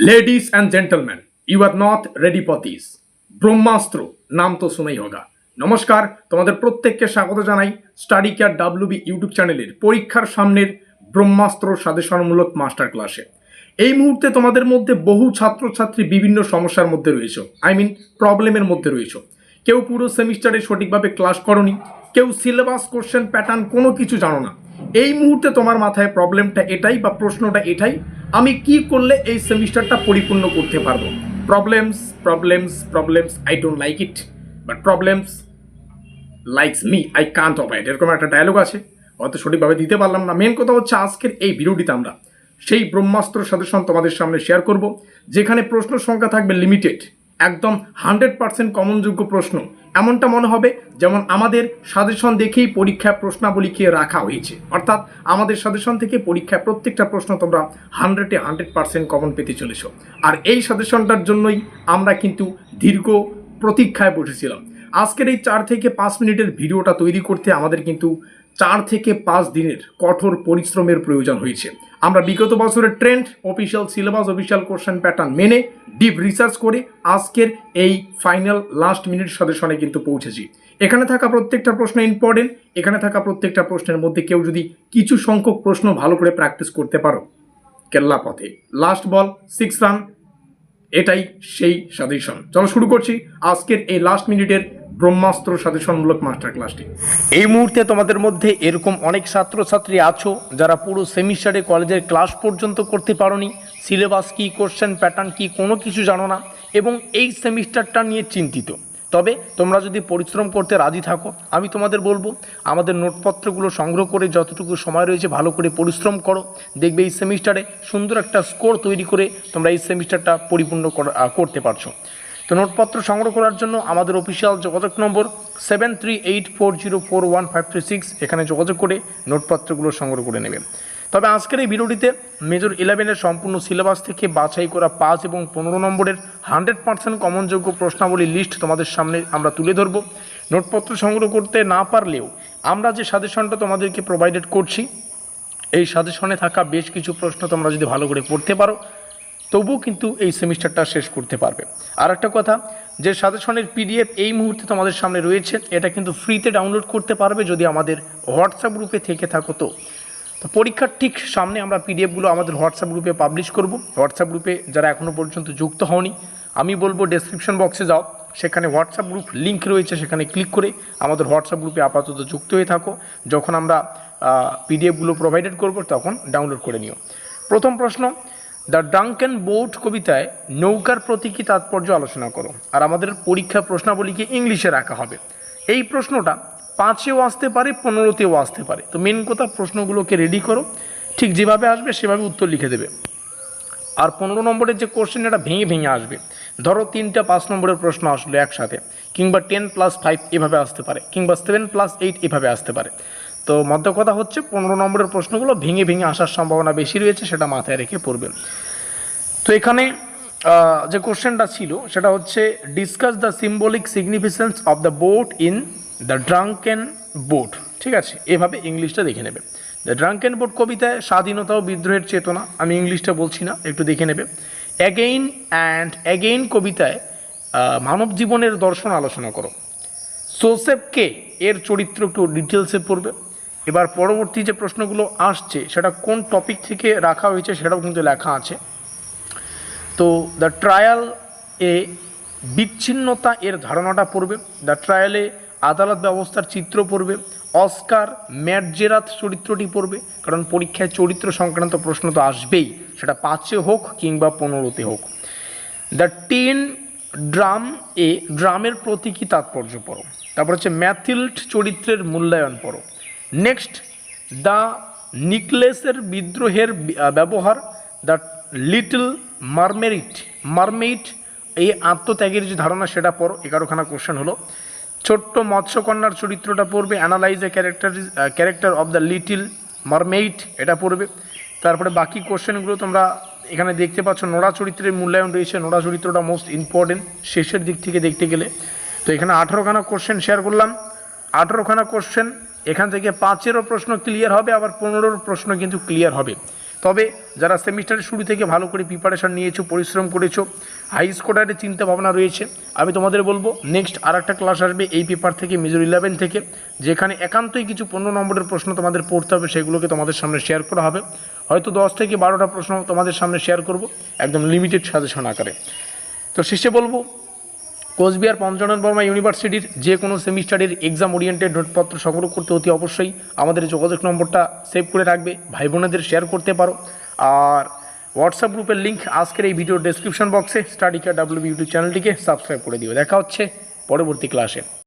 Ladies and gentleman, you are not ready for this. Brahmastra নাম তো শুনেই হোগা। নমস্কার, তোমাদের প্রত্যেককে স্বাগত জানাই স্টাডি কেয়ার ডাব্লিউবি ইউটিউব চ্যানেলের পরীক্ষার সামনের ব্রহ্মাস্ত্র সাজেশনমূলক মাস্টার ক্লাসে। এই মুহূর্তে তোমাদের মধ্যে বহু ছাত্রছাত্রী বিভিন্ন সমস্যার মধ্যে রয়েছে, প্রবলেমের মধ্যে রয়েছে। কেউ পুরো সেমিস্টারে সঠিকভাবে ক্লাস করনি, কেউ সিলেবাস কোশ্চেন প্যাটার্ন কোনো কিছু জানো না। এই মুহূর্তে তোমার মাথায় প্রবলেমটা এটাই বা প্রশ্নটা এটাই, আমি কি করলে এই সেমিস্টারটা পরিপূর্ণ করতে পারবো। Problems problems problems, I don't like it, but problems likes me, I can't avoid, এরকম একটা ডায়লগ আছে, হয়তো সঠিকভাবে দিতে পারলাম না। মেন কথা হচ্ছে আজকের এই ভিডিওটিতে আমরা সেই ব্রহ্মাস্ত্র সাজেশন তোমাদের সামনে শেয়ার করব, যেখানে প্রশ্ন সংখ্যা থাকবে লিমিটেড, একদম 100% কমনযোগ্য প্রশ্ন। এমনটা মনে হবে যেমন আমাদের সাজেশন দেখেই পরীক্ষায় প্রশ্নাবলীকে রাখা হয়েছে, অর্থাৎ আমাদের সাজেশন থেকে পরীক্ষায় প্রত্যেকটা প্রশ্ন তোমরা 100% কমন পেতে চলেছ। আর এই সাজেশনটার জন্যই আমরা কিন্তু দীর্ঘ প্রতীক্ষায় বসেছিলাম। আজকের এই 4 থেকে 5 মিনিটের ভিডিওটা তৈরি করতে আমাদের কিন্তু 4 থেকে 5 দিনের কঠোর পরিশ্রমের প্রয়োজন হয়েছে। আমরা বিগত বছরের trend, official syllabus, official question pattern মেনে ডিপ রিসার্চ করে আজকের এই ফাইনাল লাস্ট মিনিট সাজেশনে কিন্তু পৌঁছেছি। এখানে থাকা প্রত্যেকটা প্রশ্ন ইম্পর্টেন্ট। এখানে থাকা প্রত্যেকটা প্রশ্নের মধ্যে কেউ যদি কিছু সংখ্যক প্রশ্ন ভালো করে প্র্যাকটিস করতে পারো, কেল্লা পথে, লাস্ট বল 6 রান, এটাই সেই সাজেশন। চলো শুরু করছি আজকের এই লাস্ট মিনিটের ব্রহ্মাস্ত্র সাজেশনমূলক মাস্টার ক্লাসটি। এই মুহূর্তে তোমাদের মধ্যে এরকম অনেক ছাত্রছাত্রী আছো যারা পুরো সেমিস্টারে কলেজের ক্লাস পর্যন্ত করতে পারোনি, সিলেবাস কি, কোশ্চেন প্যাটার্ন কি, কোনো কিছু জানো না এবং এই সেমিস্টারটা নিয়ে চিন্তিত। তবে তোমরা যদি পরিশ্রম করতে রাজি থাকো, আমি তোমাদের বলবো আমাদের নোটপত্রগুলো সংগ্রহ করে যতটুকু সময় রয়েছে ভালো করে পরিশ্রম করো, দেখবে এই সেমিস্টারে সুন্দর একটা স্কোর তৈরি করে তোমরা এই সেমিস্টারটা পরিপূর্ণ করতে পারছো। তো নোটপত্র সংগ্রহ করার জন্য আমাদের অফিসিয়াল যোগাযোগ নম্বর 7384041536, এখানে যোগাযোগ করে নোটপত্রগুলো সংগ্রহ করে নেবে। তবে আজকের এই ভিডিওটিতে মেজর 11-এর সম্পূর্ণ সিলেবাস থেকে বাছাই করা 5 এবং 15 নম্বরের 100% কমনযোগ্য প্রশ্নাবলী লিস্ট তোমাদের সামনে আমরা তুলে ধরব। নোটপত্র সংগ্রহ করতে না পারলেও আমরা যে সাজেশনটা তোমাদেরকে প্রোভাইডেড করছি, এই সাজেশনে থাকা বেশ কিছু প্রশ্ন তোমরা যদি ভালো করে পড়তে পারো তবুও কিন্তু এই সেমিস্টারটা শেষ করতে পারবে। আর একটা কথা, যে সাজেশনের পিডিএফ এই মুহূর্তে তোমাদের সামনে রয়েছে, এটা কিন্তু ফ্রিতে ডাউনলোড করতে পারবে যদি আমাদের হোয়াটসঅ্যাপ গ্রুপে থেকে থাকো। তো পরীক্ষার ঠিক সামনে আমরা পিডিএফগুলো আমাদের হোয়াটসঅ্যাপ গ্রুপে পাবলিশ করব। হোয়াটসঅ্যাপ গ্রুপে যারা এখনও পর্যন্ত যুক্ত হওনি, আমি বলবো ডেসক্রিপশন বক্সে যাও, সেখানে হোয়াটসঅ্যাপ গ্রুপ লিঙ্ক রয়েছে, সেখানে ক্লিক করে আমাদের হোয়াটসঅ্যাপ গ্রুপে আপাতত যুক্ত হয়ে থাকো। যখন আমরা পিডিএফগুলো প্রোভাইডেড করব তখন ডাউনলোড করে নিও। প্রথম প্রশ্ন, দ্য ড্রাঙ্কেন বোট কবিতায় নৌকার প্রতীকী তাৎপর্য আলোচনা করো। আর আমাদের পরীক্ষার প্রশ্নাবলীকে ইংলিশে রাখা হবে। এই প্রশ্নটা 5-এও আসতে পারে, 15-তেও আসতে পারে। তো মেন কথা, প্রশ্নগুলোকে রেডি করো, ঠিক যেভাবে আসবে সেভাবে উত্তর লিখে দেবে। আর 15 নম্বরের যে কোশ্চেন, এটা ভেঙে ভেঙে আসবে। ধরো 3টা 5 নম্বরের প্রশ্ন আসলো একসাথে, কিংবা 10+5 এভাবে আসতে পারে, কিংবা 7+8 এভাবে আসতে পারে। তো মধ্য কথা হচ্ছে 15 নম্বরের প্রশ্নগুলো ভেঙে ভেঙে আসার সম্ভাবনা বেশি রয়েছে, সেটা মাথায় রেখে পড়বেন। তো এখানে যে কোশ্চেনটা ছিল সেটা হচ্ছে, discuss the symbolic significance of the boat in the drunken boat. ঠিক আছে, এভাবে ইংলিশটা দেখে নেবে। দ্য ড্রাঙ্কেন বোট কবিতায় স্বাধীনতা ও বিদ্রোহের চেতনা, আমি ইংলিশটা বলছি না, একটু দেখে নেবে। অ্যাগেইন অ্যান্ড অ্যাগেইন কবিতায় মানব জীবনের দর্শন আলোচনা করো। সোসেফকে এর চরিত্র একটু ডিটেলসে পড়বে। এবার পরবর্তী যে প্রশ্নগুলো আসছে সেটা কোন টপিক থেকে রাখা হয়েছে সেটাও কিন্তু লেখা আছে। তো দ্য ট্রায়াল এ বিচ্ছিন্নতা এর ধারণাটা পড়বে। দ্য ট্রায়ালে আদালত ব্যবস্থার চিত্র পড়বে। অস্কার ম্যাটজেরাত চরিত্রটি পড়বে, কারণ পরীক্ষায় চরিত্র সংক্রান্ত প্রশ্ন তো আসবেই, সেটা 5-এ হোক কিংবা 15-তে হোক। দ্য টিন ড্রাম এ ড্রামের প্রতীকী তাৎপর্য পড়ো। তারপর হচ্ছে ম্যাথিল্ড চরিত্রের মূল্যায়ন পড়ো। নেক্সট, দ্য নিকলেসের বিদ্রোহের ব্যবহার। দ্য লিটল মারমেইড এই আত্মত্যাগের যে ধারণা সেটা পড়ো। 11খানা কোশ্চেন হলো। ছোট্ট মৎস্যকন্যার চরিত্রটা পড়বে। Analyse a character of the little mermaid, এটা পড়বে। তারপরে বাকি কোশ্চেনগুলো তোমরা এখানে দেখতে পাচ্ছ। নোরা চরিত্রের মূল্যায়ন রয়েছে, নোরা চরিত্রটা মোস্ট ইম্পর্টেন্ট শেষের দিক থেকে দেখতে গেলে। তো এখানে 18খানা কোশ্চেন শেয়ার করলাম। 18খানা কোশ্চেন, এখান থেকে 5-এরও প্রশ্ন ক্লিয়ার হবে, আবার 15-এর প্রশ্ন কিন্তু ক্লিয়ার হবে। তবে যারা সেমিস্টারের শুরু থেকে ভালো করে প্রিপারেশন নিয়েছো, পরিশ্রম করেছো, হাই স্কোয়ারের চিন্তা ভাবনা রয়েছে, আমি তোমাদের বলবো নেক্সট আর একটা ক্লাস আসবে এই পেপার থেকে, মেজর 11 থেকে, যেখানে একান্তই কিছু 15 নম্বরের প্রশ্ন তোমাদের পড়তে হবে, সেগুলোকে তোমাদের সামনে শেয়ার করা হবে। হয়তো 10 থেকে 12টা প্রশ্ন তোমাদের সামনে শেয়ার করব একদম লিমিটেড সাজেশন আকারে। তো শেষে বলবো, কোচবিহার পঞ্চানন বর্মা ইউনিভার্সিটির যে কোনো সেমিস্টারের এক্সাম ওরিয়েন্টেড নোটপত্র সংগ্রহ করতে অতি অবশ্যই আমাদের যোগাযোগ নম্বরটা সেভ করে রাখবে, ভাই বোনেদের শেয়ার করতে পারো। আর হোয়াটসঅ্যাপ গ্রুপের লিঙ্ক আজকের এই ভিডিওর ডেসক্রিপশন বক্সে, স্টাডি কেয়ার WB ইউটিউব চ্যানেলটিকে সাবস্ক্রাইব করে দিও। দেখা হচ্ছে পরবর্তী ক্লাসে।